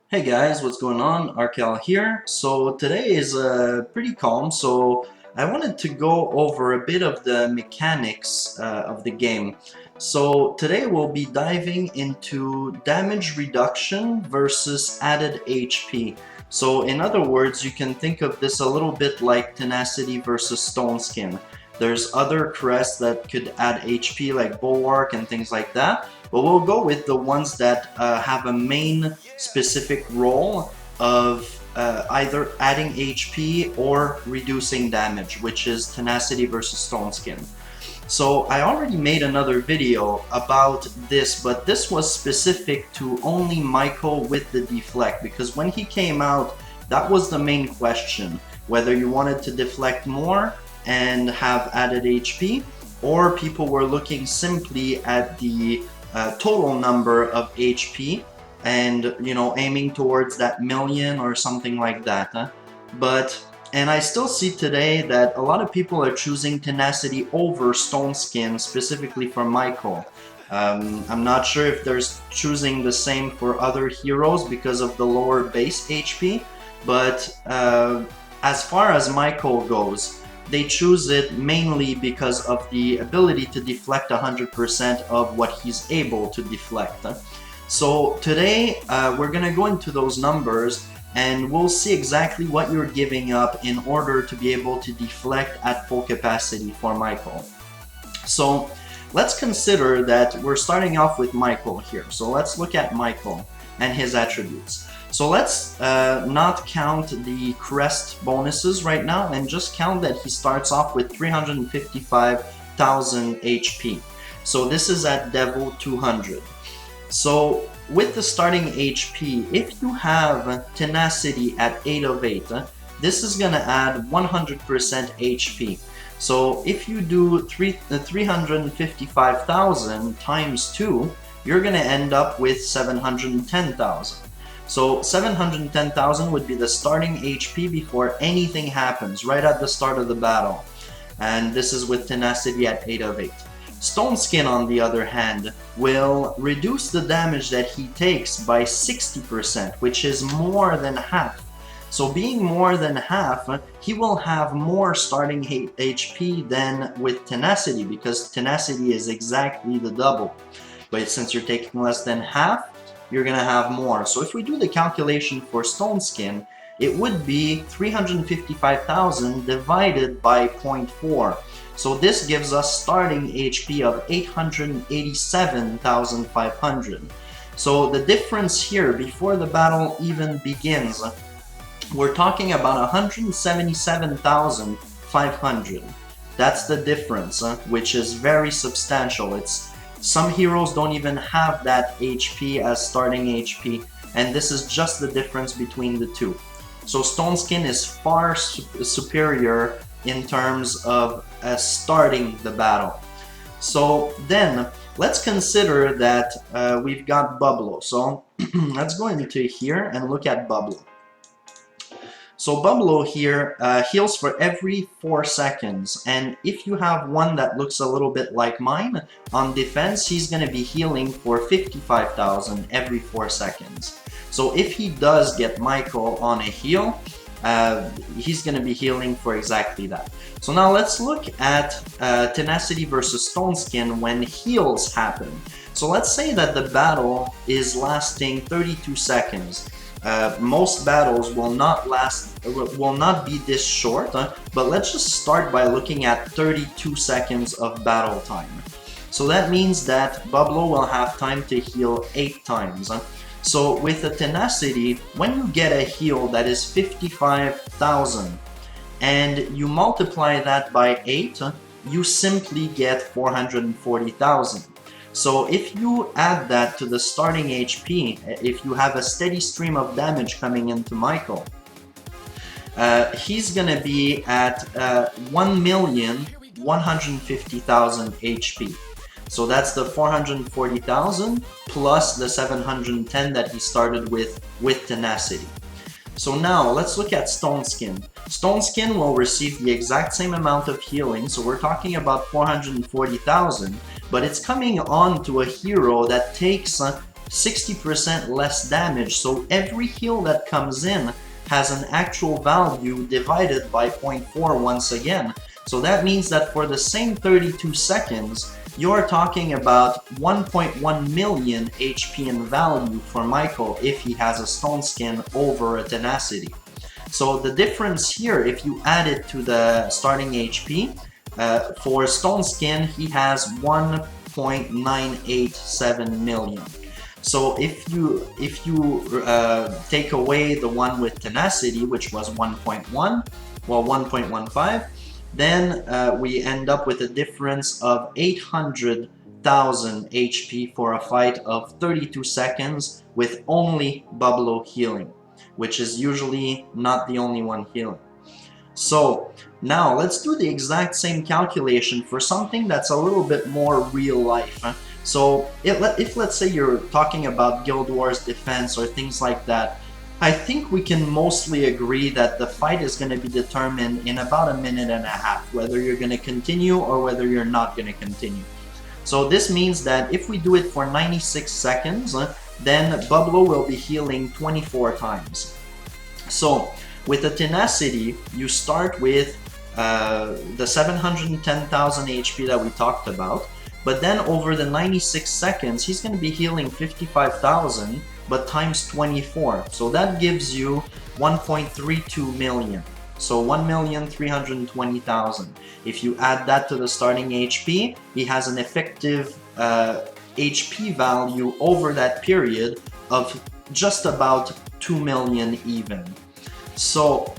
Hey guys, what's going on? Arkel here. So today is pretty calm, so I wanted to go over a bit of the mechanics of the game. So today we'll be diving into damage reduction versus added HP. So in other words, you can think of this a little bit like Tenacity versus Stone Skin. There's other crests that could add HP like Bulwark and things like that, but we'll go with the ones that have a main specific role of either adding HP or reducing damage, which is Tenacity versus Stone Skin. So I already made another video about this, but this was specific to only Michael with the deflect, because when he came out, that was the main question, whether you wanted to deflect more and have added HP, or people were looking simply at the total number of HP and, you know, aiming towards that million or something like that. And I still see today that a lot of people are choosing Tenacity over Stone Skin, specifically for Michael. I'm not sure if they're choosing the same for other heroes because of the lower base HP, but as far as Michael goes, they choose it mainly because of the ability to deflect 100% of what he's able to deflect. So today we're gonna go into those numbers and we'll see exactly what you're giving up in order to be able to deflect at full capacity for Michael. So let's consider that we're starting off with Michael here. So let's look at Michael and his attributes. So let's not count the crest bonuses right now and just count that he starts off with 355,000 HP. So this is at Devil 200. So with the starting HP, if you have Tenacity at 8 of 8, this is going to add 100% HP. So if you do 355,000 times 2, you're going to end up with 710,000. So 710,000 would be the starting HP before anything happens, right at the start of the battle. And this is with Tenacity at 8 of 8. Stone Skin, on the other hand, will reduce the damage that he takes by 60%, which is more than half. So being more than half, he will have more starting HP than with Tenacity, because Tenacity is exactly the double. But since you're taking less than half, you're gonna have more. So if we do the calculation for Stone Skin, it would be 355,000 divided by 0.4. So this gives us starting HP of 887,500. So the difference here, before the battle even begins, we're talking about 177,500. That's the difference, which is very substantial. Some heroes don't even have that HP as starting HP, and this is just the difference between the two. So Stone Skin is far superior in terms of starting the battle. So then let's consider that we've got Bublo. So let's go into here and look at Bublo. So Bublo here heals for every 4 seconds, and if you have one that looks a little bit like mine, on defense he's going to be healing for 55,000 every 4 seconds. So if he does get Michael on a heal, he's going to be healing for exactly that. So now let's look at Tenacity versus Stone Skin when heals happen. So let's say that the battle is lasting 32 seconds. Most battles will not be this short, but let's just start by looking at 32 seconds of battle time. So that means that Bublo will have time to heal 8 times. So with a Tenacity, when you get a heal that is 55,000 and you multiply that by 8, you simply get 440,000. So if you add that to the starting HP, if you have a steady stream of damage coming into Michael, he's gonna be at 1,150,000 HP. So that's the 440,000 plus the 710 that he started with Tenacity. So now let's look at Stone Skin. Stone Skin will receive the exact same amount of healing, so we're talking about 440,000, but it's coming on to a hero that takes 60% less damage, so every heal that comes in has an actual value divided by 0.4 once again. So that means that for the same 32 seconds, you're talking about 1.1 million HP in value for Michael if he has a Stone Skin over a Tenacity. So the difference here, if you add it to the starting HP, for Stone Skin, he has 1.987 million. So if you take away the one with Tenacity, which was 1.1, well 1.15, then we end up with a difference of 800,000 HP for a fight of 32 seconds with only Bublo healing, which is usually not the only one healing. So now let's do the exact same calculation for something that's a little bit more real life. So if let's say you're talking about Guild Wars Defense or things like that, I think we can mostly agree that the fight is going to be determined in about a minute and a half, whether you're going to continue or whether you're not going to continue. So this means that if we do it for 96 seconds, then Bublo will be healing 24 times. So with the Tenacity, you start with the 710,000 HP that we talked about, but then over the 96 seconds, he's going to be healing 55,000, but times 24. So that gives you 1.32 million. So 1,320,000. If you add that to the starting HP, he has an effective HP value over that period of just about 2 million even. So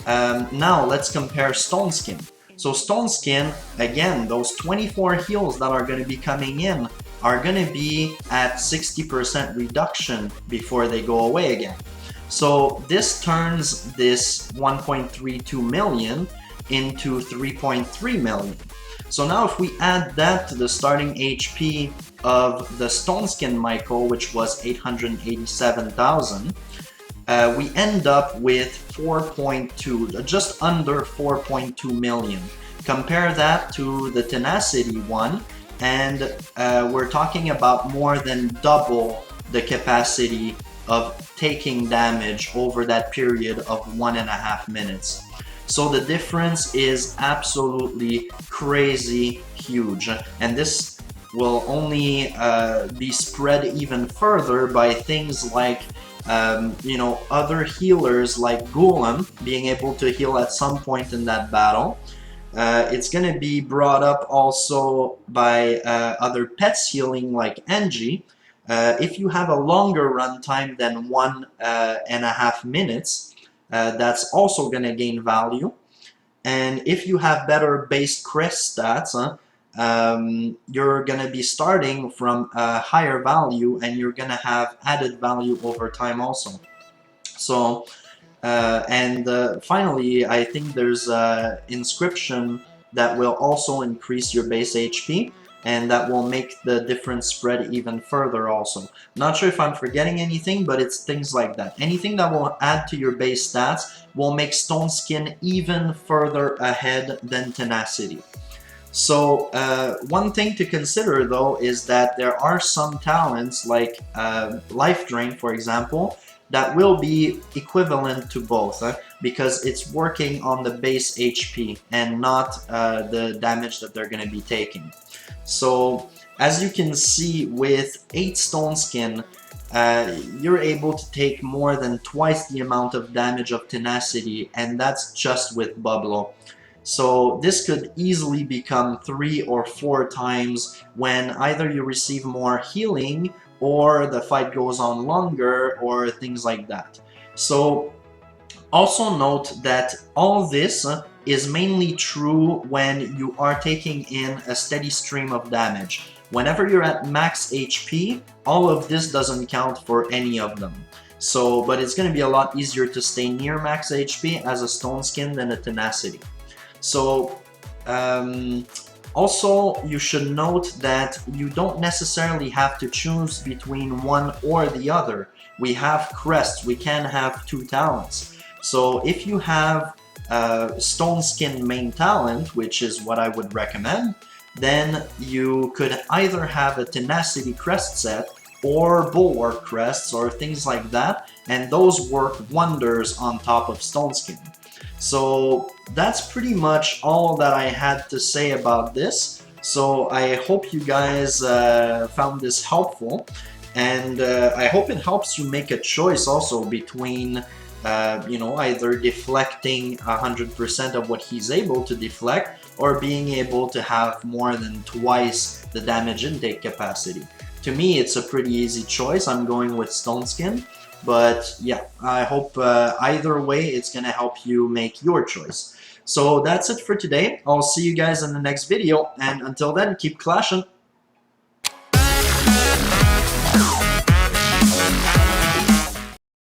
now let's compare Stone Skin. So Stone Skin, again, those 24 heals that are going to be coming in are going to be at 60% reduction before they go away again. So this turns this 1.32 million into 3.3 million. So now if we add that to the starting HP of the Stone Skin Michael, which was 887,000, we end up with 4.2, just under 4.2 million. Compare that to the Tenacity one, and we're talking about more than double the capacity of taking damage over that period of 1.5 minutes. So the difference is absolutely crazy huge, and this will only be spread even further by things like other healers like Golem being able to heal at some point in that battle. It's going to be brought up also by other pets healing like Angie. If you have a longer runtime than 1.5 minutes, that's also going to gain value. And if you have better base crest stats, you're going to be starting from a higher value, and you're going to have added value over time also. So finally, I think there's Inscription that will also increase your base HP, and that will make the difference spread even further also. Not sure if I'm forgetting anything, but it's things like that. Anything that will add to your base stats will make Stone Skin even further ahead than Tenacity. So one thing to consider though is that there are some talents like Life Drain, for example, that will be equivalent to both because it's working on the base HP and not the damage that they're going to be taking. So as you can see, with 8 Stone Skin, you're able to take more than twice the amount of damage of Tenacity, and that's just with Bublo. So this could easily become 3 or 4 times when either you receive more healing or the fight goes on longer or things like that. So also note that all this is mainly true when you are taking in a steady stream of damage. Whenever you're at max HP, all of this doesn't count for any of them. So, but it's going to be a lot easier to stay near max HP as a Stone Skin than a Tenacity. So Also, you should note that you don't necessarily have to choose between one or the other. We have crests, we can have two talents. So if you have Stone Skin main talent, which is what I would recommend, then you could either have a Tenacity crest set or Bulwark crests or things like that, and those work wonders on top of Stone Skin. So that's pretty much all that I had to say about this. So I hope you guys found this helpful, and I hope it helps you make a choice also between you know, either deflecting 100% of what he's able to deflect or being able to have more than twice the damage intake capacity. To me, it's a pretty easy choice. I'm going with Stone Skin. But yeah, I hope either way it's gonna help you make your choice. So that's it for today. I'll see you guys in the next video, and until then, keep clashing.